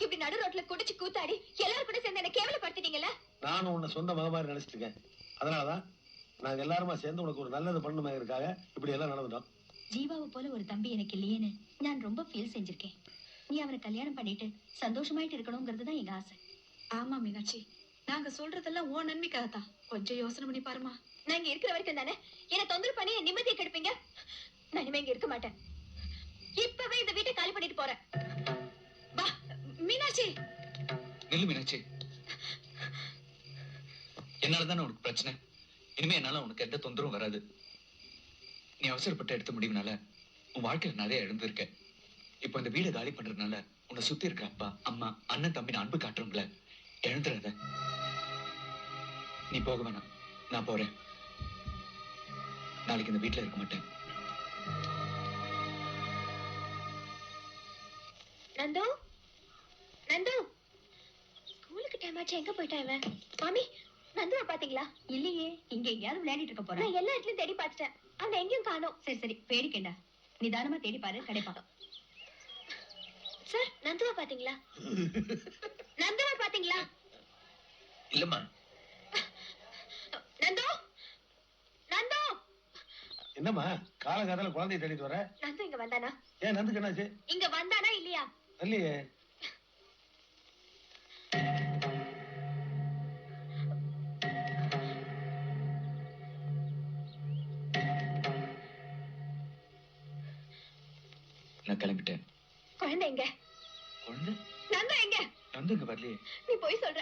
இப்படி நடு ரோட்ல குடிச்சு கூத்தாடி எல்லாரும் கூட சேர்ந்து என்ன கேவலப்படுத்திட்டீங்கல்ல. நானும் உன்னை சொந்த மக மாதிரி நினைச்சிட்டு இருக்கேன். அதனாலதான் நாங்க எல்லாருமா சேர்ந்து உனக்கு ஒரு நல்லது பண்ணுமேங்கிறதுக்காக இப்படி எல்லாம் நடந்துட்டோம். ஜீவாவை போல ஒரு தம்பி எனக்கு இல்லையேன்னு நான் ரொம்ப ஃபீல் செஞ்சிருக்கேன். நீ அவரை கல்யாணம் பண்ணிட்டு சந்தோஷமாயிட்டு இருக்கணுங்கிறதுதான் எங்க ஆசை. ஆமா மீனாட்சி, நாங்க சொல்றதெல்லாம் ஓ நன்மைக்காகத்தான். கொஞ்சம் யோசனை பண்ணி பாருமா. நான் இங்க இருக்கிற வரைக்கும் தானே என்ன தொந்தரவு பண்ணி என் நிம்மதியை கெடுப்பீங்க. நான் இனிமே இங்க இருக்க மாட்டேன். இப்பவே இந்த வீட்டை காலி பண்ணிட்டு போறேன். வா மீனாட்சி. நில்லு மீனாட்சி. என்னாலதானே உனக்கு பிரச்சனை. இனிமே என்னால உனக்கு எந்த தொந்தரவும் வராது. நீ அவசரப்பட்டு எடுத்த முடிவுனால உன் வாழ்க்கையில நிறைய இழந்திருக்க. இப்ப இந்த வீடை காலி பண்றதுனால உன்னை சுத்தி இருக்க அப்பா அம்மா அண்ணன் தம்பி அன்பு காட்டுறவங்கள இழந்துடாத. நீ போக வேணாம், நான் போறேன். நாளைக்கு இந்த வீட்டுல இருக்க மாட்டேன். நந்து, நந்து, ஸ்கூலுக்கு டைம் ஆச்சு. எங்க போயிட்டா இவன்? மாமி, நந்துவா பாத்தீங்களா? இல்லையே, இங்க எங்கயாவது விளையாடிட்டு இருக்க போறேன். நான் எல்லா இடத்துலயும் தேடி பார்த்துட்டேன். அந்த எங்கேயும் காணோம். சரி சரி, பேடிக்கண்டா, நிதானமா தேடி பாரு, கிடைப்பாங்க. சார், நந்துவா பாத்தீங்களா? நந்துவா பாத்தீங்களா? இல்லம்மா. நந்து, நந்து. என்னம்மா காலகாலத்துல குழந்தைய தேடிட்டு வர? நந்து இங்க வந்தானா? ஏன் நந்துக்கு என்னாச்சு? இங்க வந்தானா இல்லையா? இல்லையே. நான் கிளம்பிட்டேன். குழந்தை எங்க? குழந்தை? நந்து எங்க? நந்து இங்க வரலையே. நீ போய் சொல்ற.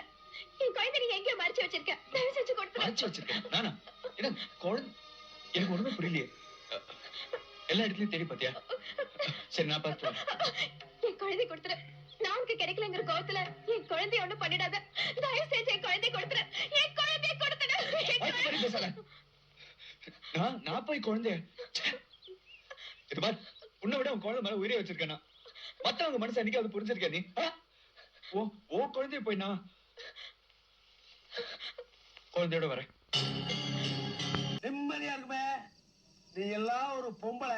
என் குழந்தை நீ எங்கேயோ மறைச்சு வச்சிருக்க. தயவு செஞ்சு கொடுத்துரு. மறைச்சு வச்சிருக்கேன் நானா? என்ன குழந்தை? எனக்கு ஒண்ணுமே புரியலையே. எல்லா இடத்துலயும் தேடி பாத்தியா? சரி, நான் பார்த்து என் குழந்தை கொடுத்துரு. நான் உனக்கு கிடைக்கலங்கிற கோவத்துல என் குழந்தைய ஒண்ணு பண்ணிடாத. தயவு செஞ்சு என் குழந்தை கொடுத்துரு. என் குழந்தைய கொடுத்துடு. நான் போய் குழந்தைய இது பார், உன்னை விட உன் குழந்தை மேல உயிரை வச்சிருக்கேன். மத்தவங்க மனசு அன்னைக்கு அது புரிஞ்சிருக்க நீ? ஓ குழந்தைய போய் நான் குழந்தையோட வரேன். நிம்மதியா இருக்குமே. நீ எல்லாம் ஒரு பொம்பளை.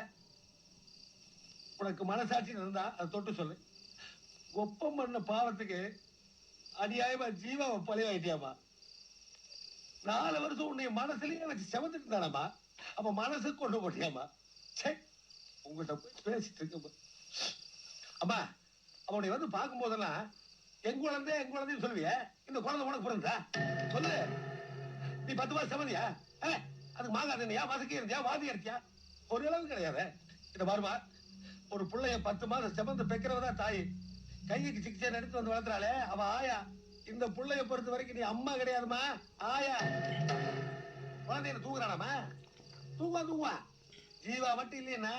உனக்கு மனசாட்சி இருந்தா அதை தொட்டு சொல்லு. ஒப்பம் பண்ண பாவத்துக்கு அநியாயமா ஜீவாவை பழிவாயிட்டியாமா. 4 வருஷம் உன்னை மனசுலயே வச்சு செவந்துட்டு தானம்மா. அப்ப மனசு கொண்டு போட்டியாமா. சரி, உங்ககிட்ட போய் பேசிட்டு இருக்க. அம்மா, அவனை வந்து பார்க்கும் போதெல்லாம் என் குழந்தைன்னு சொல்லுவிய. இந்த குழந்தை உனக்கு பிறந்தா சொல்லு. நீ 10 மாசம் செவந்தியா? அதுக்கு மாங்காய் இருந்தியா, மசக்கி இருந்தியா, வாதி இருக்கியா? ஒரு அளவு கிடையாது. இத பாருமா, ஒரு பிள்ளைய 10 மாசம் செவந்து பெக்கிறவதான் தாய். கைக்கு சிகிச்சை எடுத்து வந்து வளர்த்துறாளே அவ ஆயா. இந்த பிள்ளைய பொறுத்த வரைக்கும் நீ அம்மா கிடையாதுமா, ஆயா. குழந்தைய தூங்குறானாமா? தூங்குவா. ஜீவா மட்டும் இல்லையா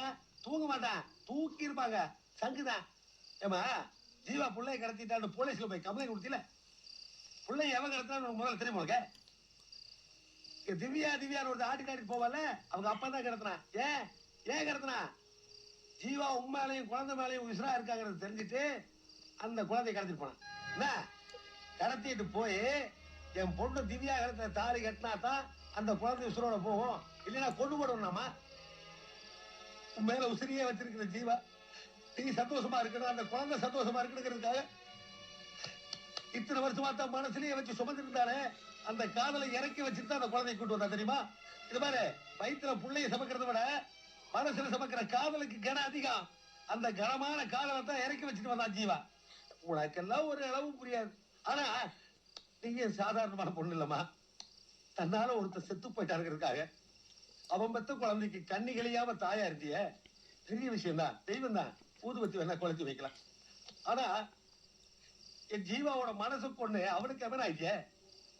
தூங்க மாட்டான். தூக்கி இருப்பாங்க. சங்குதான். ஏமா, ஜீவா பிள்ளைய கடத்திட்டான்னு போலீஸ்ல போய் கம்ப்ளைண்ட் கொடுத்தீல. பிள்ளைய எவன் கடத்தினா முதல்ல தெரியுமா உனக்கு? திவ்யா ஒரு ஆட்டிட்டு போவால, அவங்க அப்பா தான் கடத்தினான். ஏன் கடத்தினா? ஜீவா உங்க மேலையும் குழந்தை மேலையும் விசரா இருக்காங்கிறது தெரிஞ்சுட்டு அந்த குழந்தைய கடத்திட்டு போனான். என்ன கடத்திட்டு போய் என் பொண்ணு திவ்யா கடத்தின தாலி கட்டினா தான் அந்த குழந்தை உசுரோட போகும். இல்லைன்னா கொண்டு போடணும்னாமா. உன் மேல உசிரியே வச்சிருக்கிற ஜீவா நீ சந்தோஷமா இருக்கணும், அந்த குழந்தை சந்தோஷமா இருக்கணுங்கிறதுக்காக இத்தனை வருஷமா தான் மனசுலயே வச்சு சுமந்துருந்தாலே அந்த காதலை இறக்கி வச்சுட்டு தான் அந்த குழந்தையை கூட்டு வந்தா தெரியுமா? இது மாதிரி வயிற்றுல புள்ளைய சமைக்கிறத விட மனசுல சமைக்கிற காதலுக்கு கன அதிகம். அந்த கனமான காதலை தான் இறக்கி வச்சுட்டு வந்தான் ஜீவா. உனக்கெல்லாம் ஒரு அளவு புரியாது. ஆனா நீங்க சாதாரணமான பொண்ணு இல்லம்மா. தன்னால ஒருத்தர் செத்து போயிட்டாருங்கிறதுக்காக அவன் பெத்த குழந்தைக்கு கண்ணி கழியாம தாயா இருந்திய பெரிய விஷயம் தான். தெய்வம் தான். ஊதுபத்தி வேணா குழந்தை வைக்கலாம். ஆனா என் ஜீவாவோட மனசு பொண்ணு அவனுக்கு எவன் ஆயிட்டிய.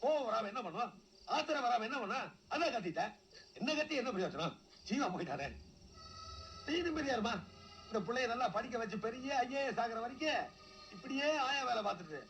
கோவம் வராம என்ன பண்ணுவான்? ஆத்திரம் வராம என்ன பண்ணா? அதான் கத்திட்டேன். என்ன கத்தி என்ன பிரயோஜனம்? ஜீவா போயிட்டானே. நீ நிம்மதியாருமா. இந்த பிள்ளைய நல்லா படிக்க வச்சு பெரிய ஐஏஎஸ் ஆகிற வரைக்கும் இப்படியே ஆயா வேலை பார்த்துட்டு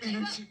மீனாட்சி